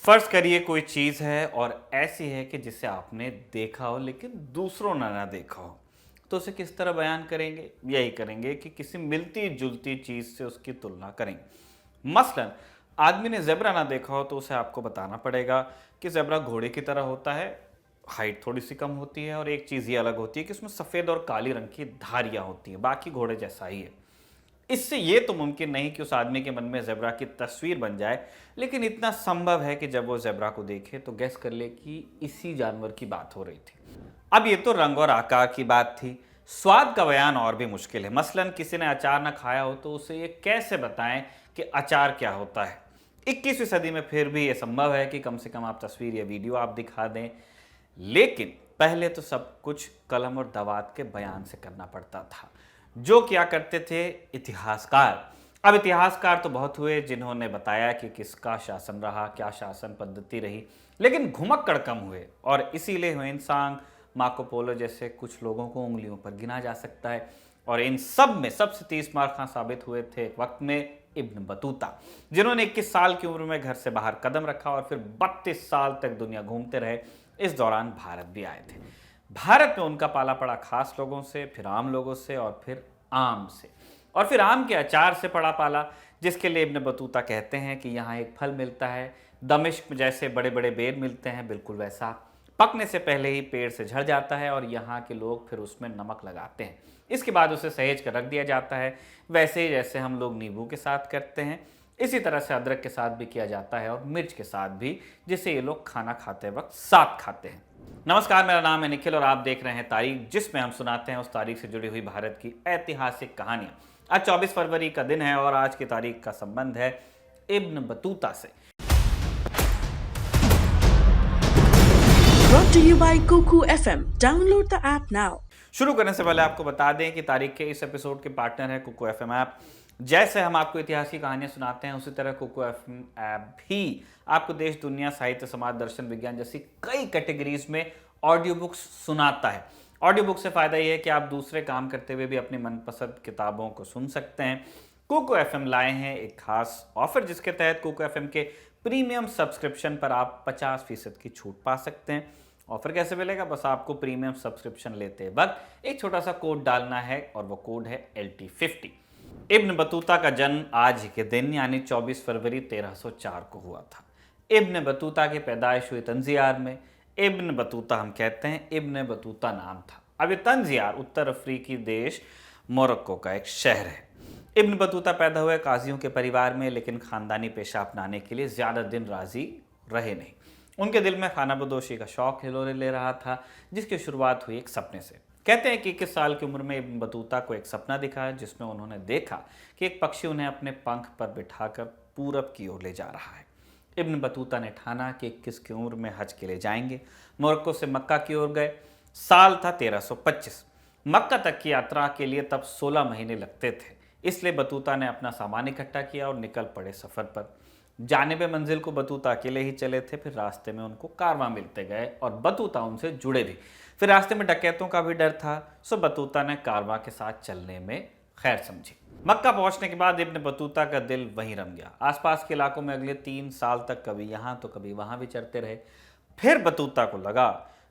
फर्ज करिए कोई चीज़ है और ऐसी है कि जिसे आपने देखा हो लेकिन दूसरों ने ना देखा हो, तो उसे किस तरह बयान करेंगे? यही करेंगे कि किसी मिलती जुलती चीज़ से उसकी तुलना करेंगे। मसलन आदमी ने ज़ेब्रा ना देखा हो तो उसे आपको बताना पड़ेगा कि ज़ेब्रा घोड़े की तरह होता है, हाइट थोड़ी सी कम होती है और एक चीज़ ये अलग होती है कि उसमें सफ़ेद और काली रंग की धारियाँ होती हैं, बाकी घोड़े जैसा ही है। इससे ये तो मुमकिन नहीं कि उस आदमी के मन में ज़ेब्रा की तस्वीर बन जाए, लेकिन इतना संभव है कि जब वो ज़ेब्रा को देखे तो गैस कर ले कि इसी जानवर की बात हो रही थी। अब ये तो रंग और आकार की बात थी। स्वाद का बयान और भी मुश्किल है। मसलन किसी ने अचार ना खाया हो तो उसे ये कैसे बताएं कि अचार क्या होता है। 21वीं सदी में फिर भी ये संभव है कि कम से कम आप तस्वीर या वीडियो आप दिखा दें, लेकिन पहले तो सब कुछ कलम और दवात के बयान से करना पड़ता था। जो क्या करते थे इतिहासकार। अब इतिहासकार तो बहुत हुए जिन्होंने बताया कि किसका शासन रहा, क्या शासन पद्धति रही, लेकिन घुमक्कड़ कम हुए और इसीलिए ह्वेनसांग, मार्को पोलो जैसे कुछ लोगों को उंगलियों पर गिना जा सकता है। और इन सब में सबसे तीस मार खां साबित हुए थे एक वक्त में इब्न बतूता, जिन्होंने 21 साल की उम्र में घर से बाहर कदम रखा और फिर 32 साल तक दुनिया घूमते रहे। इस दौरान भारत भी आए थे। भारत में उनका पाला पड़ा खास लोगों से, फिर आम लोगों से और फिर आम से, और फिर आम के अचार से पड़ा पाला, जिसके लिए इब्न बतूता कहते हैं कि यहाँ एक फल मिलता है, दमिश्क में जैसे बड़े बड़े बेर मिलते हैं, बिल्कुल वैसा पकने से पहले ही पेड़ से झड़ जाता है और यहाँ के लोग फिर उसमें नमक लगाते हैं। इसके बाद उसे सहेज कर रख दिया जाता है, वैसे ही जैसे हम लोग नींबू के साथ करते हैं। इसी तरह से अदरक के साथ भी किया जाता है और मिर्च के साथ भी, जिसे ये लोग खाना खाते वक्त साथ खाते हैं। नमस्कार, मेरा नाम है निखिल और आप देख रहे हैं तारीख, जिसमें हम सुनाते हैं उस तारीख से जुड़ी हुई भारत की ऐतिहासिक कहानियां। आज 24 फरवरी का दिन है और आज की तारीख का संबंध है इब्न बतूता से। Brought to you by Kuku FM. Download the app now. शुरू करने से पहले आपको बता दें कि तारीख के इस एपिसोड के पार्टनर है कुकू एफएम ऐप। जैसे हम आपको इतिहास की कहानियां सुनाते हैं, उसी तरह कुकू एफएम ऐप भी आपको देश, दुनिया, साहित्य, समाज, दर्शन, विज्ञान जैसी कई कैटेगरीज में ऑडियो बुक्स सुनाता है। ऑडियो बुक से फायदा यह है कि आप दूसरे काम करते हुए भी अपनी मनपसंद किताबों को सुन सकते हैं। कुकू एफएम लाए हैं एक खास ऑफर, जिसके तहत कुकू एफएम के प्रीमियम सब्सक्रिप्शन पर आप 50% की छूट पा सकते हैं। ऑफर कैसे मिलेगा? बस आपको प्रीमियम सब्सक्रिप्शन लेते वक्त एक छोटा सा कोड डालना है और वो कोड है LT50। इब्न बतूता का जन्म आज ही के दिन यानी 24 फरवरी 1304 को हुआ था। इब्न बतूता की पैदाइश हुई तंजियार में। इब्न बतूता हम कहते हैं, इब्न बतूता नाम था। अब ये तंजियार उत्तर अफ्रीकी देश मोरक्को का एक शहर है। इब्न बतूता पैदा हुए काजियों के परिवार में, लेकिन खानदानी पेशा अपनाने के लिए ज़्यादा दिन राजी रहे नहीं। उनके दिल में खानाबदोशी का शौक हिलोरे ले रहा था, जिसकी शुरुआत हुई एक सपने से। कहते हैं कि 21 साल की उम्र में इब्न बतूता को एक सपना दिखा, जिसमें उन्होंने देखा कि एक पक्षी उन्हें अपने पंख पर बिठाकर पूरब की ओर ले जा रहा है। इब्न बतूता ने ठाना कि 21 की उम्र में हज के लिए जाएंगे। मोरक्को से मक्का की ओर गए। साल था 1325। मक्का तक की यात्रा के लिए तब 16 महीने लगते थे, इसलिए बतूता ने अपना सामान इकट्ठा किया और निकल पड़े सफ़र पर। जानिबे मंजिल को बतूता अकेले ही चले थे, फिर रास्ते में उनको कारवां मिलते गए और बतूता उनसे जुड़े भी। फिर रास्ते में डकैतों का भी डर था, सो बतूता ने कारवां के साथ चलने में खैर समझी। मक्का पहुंचने के बाद इब्न बतूता का दिल वहीं रम गया। आसपास के इलाकों में अगले 3 साल तक कभी यहाँ तो कभी वहाँ विचरते रहे। फिर बतूता को लगा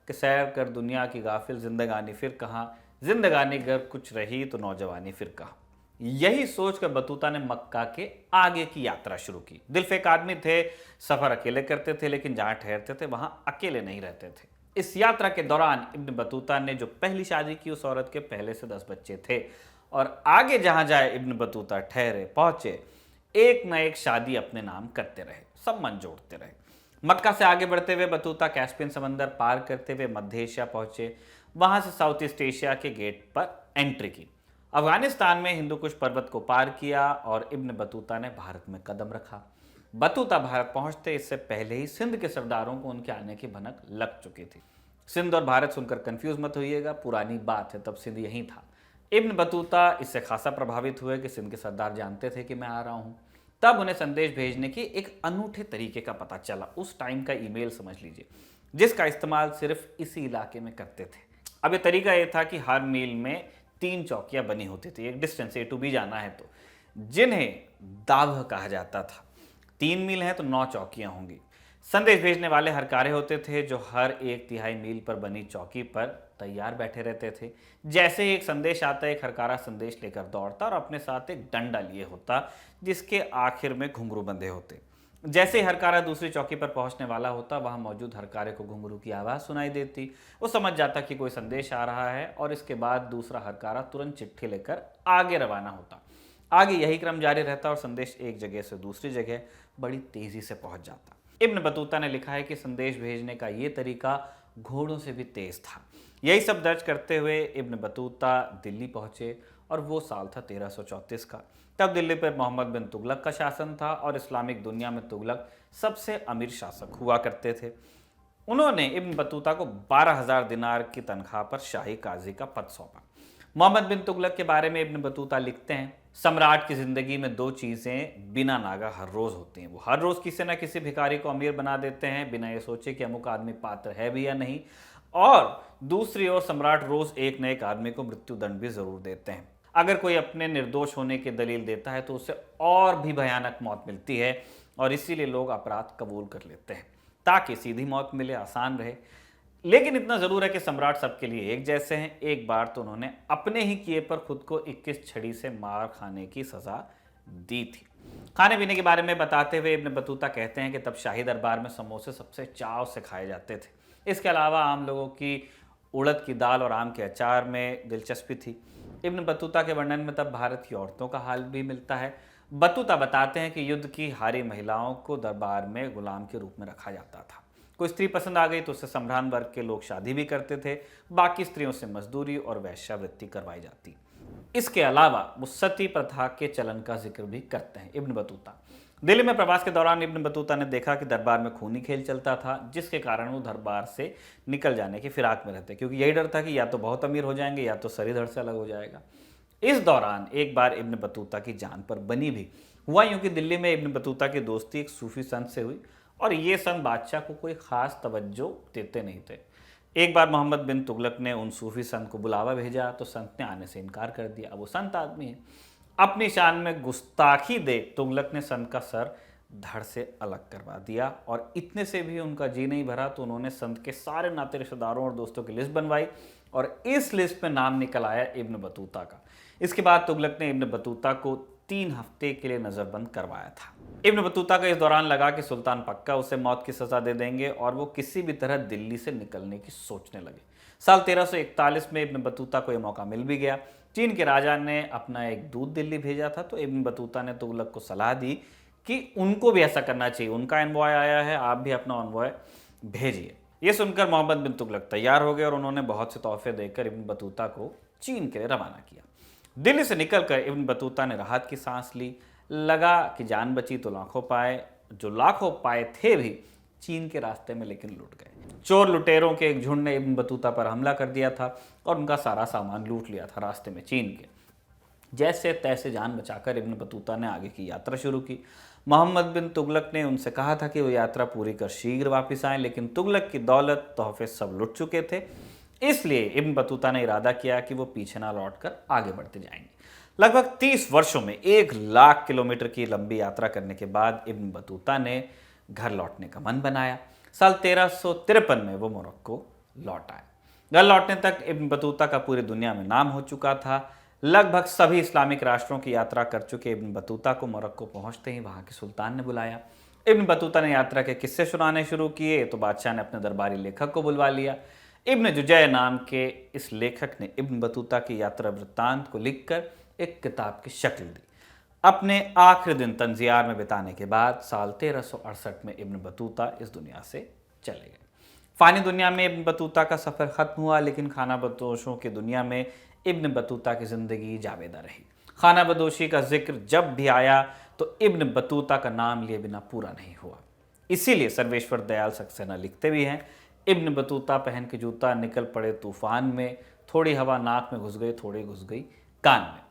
कि सैर कर दुनिया की गाफिल जिंदगानी फिर कहाँ, जिंदगानी गर कुछ रही तो नौजवानी फिर कहाँ। यही सोचकर बतूता ने मक्का के आगे की यात्रा शुरू की। दिलफेक आदमी थे, सफर अकेले करते थे, लेकिन जहां ठहरते थे वहां अकेले नहीं रहते थे। इस यात्रा के दौरान इब्न बतूता ने जो पहली शादी की, उस औरत के पहले से 10 बच्चे थे और आगे जहां जाए इब्न बतूता ठहरे पहुंचे, एक न एक शादी अपने नाम करते रहे, सब मन जोड़ते रहे। मक्का से आगे बढ़ते हुए बतूता कैस्पियन समंदर पार करते हुए मध्य एशिया पहुंचे। वहां से साउथ ईस्ट एशिया के गेट पर एंट्री की। अफगानिस्तान में हिंदू कुश पर्वत को पार किया और इब्न बतूता ने भारत में कदम रखा। बतूता भारत पहुंचते इससे पहले ही सिंध के सरदारों को उनके आने की भनक लग चुकी थी। सिंध और भारत सुनकर कंफ्यूज मत होइएगा, पुरानी बात है, तब सिंध यहीं था। इब्न बतूता इससे खासा प्रभावित हुए कि सिंध के सरदार जानते थे कि मैं आ रहा हूँ। तब उन्हें संदेश भेजने की एक अनूठे तरीके का पता चला। उस टाइम का ईमेल समझ लीजिए, जिसका इस्तेमाल सिर्फ इसी इलाके में करते थे। अब ये तरीका ये था कि हर मील में 3 चौकियां बनी होती थी, एक डिस्टेंस A to B जाना है तो, जिन्हें दाव कहा जाता था। 3 मील है तो 9 चौकियां होंगी। संदेश भेजने वाले हरकारे होते थे जो हर 1/3 मील पर बनी चौकी पर तैयार बैठे रहते थे। जैसे ही एक संदेश आता, एक हरकारा संदेश लेकर दौड़ता और अपने साथ एक डंडा लिए होता जिसके आखिर में घुंघरू बंधे होते। जैसे ही हरकारा दूसरी चौकी पर पहुंचने वाला होता, वहां मौजूद हरकारे को घुंघरू की आवाज सुनाई देती। वो समझ जाता कि कोई संदेश आ रहा है और इसके बाद दूसरा हरकारा तुरंत चिट्ठी लेकर आगे रवाना होता। आगे यही क्रम जारी रहता और संदेश एक जगह से दूसरी जगह बड़ी तेजी से पहुंच जाता। इब्न बतूता ने लिखा है कि संदेश भेजने का ये तरीका घोड़ों से भी तेज था। यही सब दर्ज करते हुए इब्न बतूता दिल्ली पहुंचे और वो साल था 1334 का। तब दिल्ली पर मोहम्मद बिन तुगलक का शासन था और इस्लामिक दुनिया में तुगलक सबसे अमीर शासक हुआ करते थे। उन्होंने इब्न बतूता को 12,000 दिनार की तनख्वाह पर शाही काजी का पद सौंपा। मोहम्मद बिन तुगलक के बारे में इब्न बतूता लिखते हैं, सम्राट की जिंदगी में 2 चीजें बिना नागा हर रोज होती हैं। वो हर रोज किसी न किसी भिखारी को अमीर बना देते हैं बिना ये सोचे कि अमुक आदमी पात्र है भी या नहीं, और दूसरी ओर सम्राट रोज एक न एक आदमी को मृत्यु दंड भी जरूर देते हैं। अगर कोई अपने निर्दोष होने की दलील देता है तो उसे और भी भयानक मौत मिलती है और इसीलिए लोग अपराध कबूल कर लेते हैं ताकि सीधी मौत मिले, आसान रहे। लेकिन इतना जरूर है कि सम्राट सबके लिए एक जैसे हैं। एक बार तो उन्होंने अपने ही किए पर खुद को 21 छड़ी से मार खाने की सजा दी थी। खाने पीने के बारे में बताते हुए इब्न बतूता कहते हैं कि तब शाही दरबार में समोसे सबसे चाव से खाए जाते थे। इसके अलावा आम लोगों की उड़द की दाल और आम के अचार में दिलचस्पी थी। इब्न बतूता के वर्णन में तब भारत की औरतों का हाल भी मिलता है। बतूता बताते हैं कि युद्ध की हारी महिलाओं को दरबार में गुलाम के रूप में रखा जाता था। कोई स्त्री पसंद आ गई तो उससे सम्रान वर्ग के लोग शादी भी करते थे। बाकी स्त्रियों से मजदूरी और वैश्यावृत्ति करवाई जाती। इसके अलावा वो सती प्रथा के चलन का जिक्र भी करते हैं इब्न बतूता। दिल्ली में प्रवास के दौरान इब्न बतूता ने देखा कि दरबार में खूनी खेल चलता था, जिसके कारण वो दरबार से निकल जाने की फिराक में रहते, क्योंकि यही डर था कि या तो बहुत अमीर हो जाएंगे या तो सर धड़ से अलग हो जाएगा। इस दौरान एक बार इब्न बतूता की जान पर बनी भी। हुआ यूं कि दिल्ली में इब्न बतूता की दोस्ती एक सूफी संत से हुई और ये संत बादशाह को कोई खास तवज्जो देते नहीं थे। एक बार मोहम्मद बिन तुगलक ने उन सूफी संत को बुलावा भेजा तो संत ने आने से इनकार कर दिया। अब वो संत आदमी है। अपनी शान में गुस्ताखी देख तुगलक ने संत का सर धड़ से अलग करवा दिया और इतने से भी उनका जी नहीं भरा तो उन्होंने संत के सारे नाते रिश्तेदारों और दोस्तों की लिस्ट बनवाई और इस लिस्ट में नाम निकल आया इब्न बतूता का। इसके बाद तुगलक ने इब्न बतूता को 3 हफ्ते के लिए नजरबंद करवाया था। इब्न बतूता का इस दौरान लगा कि सुल्तान पक्का उसे मौत की सजा दे देंगे और वो किसी भी तरह दिल्ली से निकलने की सोचने लगे। साल 1341 में इब्न बतूता को यह मौका मिल भी गया। चीन के राजा ने अपना एक दूत दिल्ली भेजा था तो इब्न बतूता ने तुगलक को सलाह दी कि उनको भी ऐसा करना चाहिए। उनका एनवॉय आया है, आप भी अपना एनवॉय भेजिए। ये सुनकर मोहम्मद बिन तुगलक तैयार हो गए और उन्होंने बहुत से तोहफे देकर इब्न बतूता को चीन के लिए रवाना किया। दिल्ली से निकलकर इब्न बतूता ने राहत की सांस ली। लगा कि जान बची तो लाखों पाए। जो लाखों पाए थे भी चीन के रास्ते में लेकिन लुट गए। चोर लुटेरों के एक झुंड ने इब्न बतूता पर हमला कर दिया था और उनका सारा सामान लूट लिया था रास्ते में चीन के। जैसे तैसे जान बचाकर इब्न बतूता ने आगे की यात्रा शुरू की। मोहम्मद बिन तुगलक ने उनसे कहा था कि वो यात्रा पूरी कर शीघ्र वापस आए, लेकिन तुगलक की दौलत तोहफे सब लुट चुके थे। इसलिए इब्न बतूता ने इरादा किया कि वो पीछे ना लौटकर आगे बढ़ते जाएंगे। लगभग 30 वर्षों में 1 लाख किलोमीटर की लंबी यात्रा करने के बाद इब्न बतूता ने घर लौटने का मन बनाया। साल 1353 में वो मोरक्को लौट आए। घर लौटने तक इब्न बतूता का पूरी दुनिया में नाम हो चुका था। लगभग सभी इस्लामिक राष्ट्रों की यात्रा कर चुके इब्न बतूता को मोरक्को पहुंचते ही वहां के सुल्तान ने बुलाया। इब्न बतूता ने यात्रा के किस्से सुनाने शुरू किए तो बादशाह ने अपने दरबारी लेखक को बुलवा लिया। इब्न जुजै नाम के इस लेखक ने इब्न बतूता की यात्रा वृत्तांत को लिखकर एक किताब की शक्ल दी। अपने आखिरी दिन तंजियार में बिताने के बाद साल 1368 में इब्न बतूता इस दुनिया से चले गए। फानी दुनिया में इब्न बतूता का सफ़र ख़त्म हुआ, लेकिन खाना बदोशों की दुनिया में इब्न बतूता की ज़िंदगी जावेदा रही। खाना बदोशी का जिक्र जब भी आया तो इब्न बतूता का नाम लिए बिना पूरा नहीं हुआ। इसीलिए सर्वेश्वर दयाल सक्सेना लिखते भी हैं, इब्न बतूता पहन के जूता निकल पड़े तूफान में, थोड़ी हवा नाक में घुस गई, थोड़ी घुस गई कान में।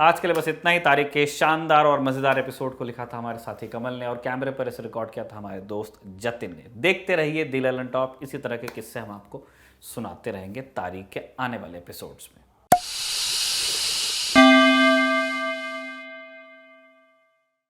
आज के लिए बस इतना ही। तारीख के शानदार और मज़ेदार एपिसोड को लिखा था हमारे साथी कमल ने और कैमरे पर इसे रिकॉर्ड किया था हमारे दोस्त जतिन ने। देखते रहिए दिल एलन टॉप। इसी तरह के किस्से हम आपको सुनाते रहेंगे तारीख के आने वाले एपिसोड्स में।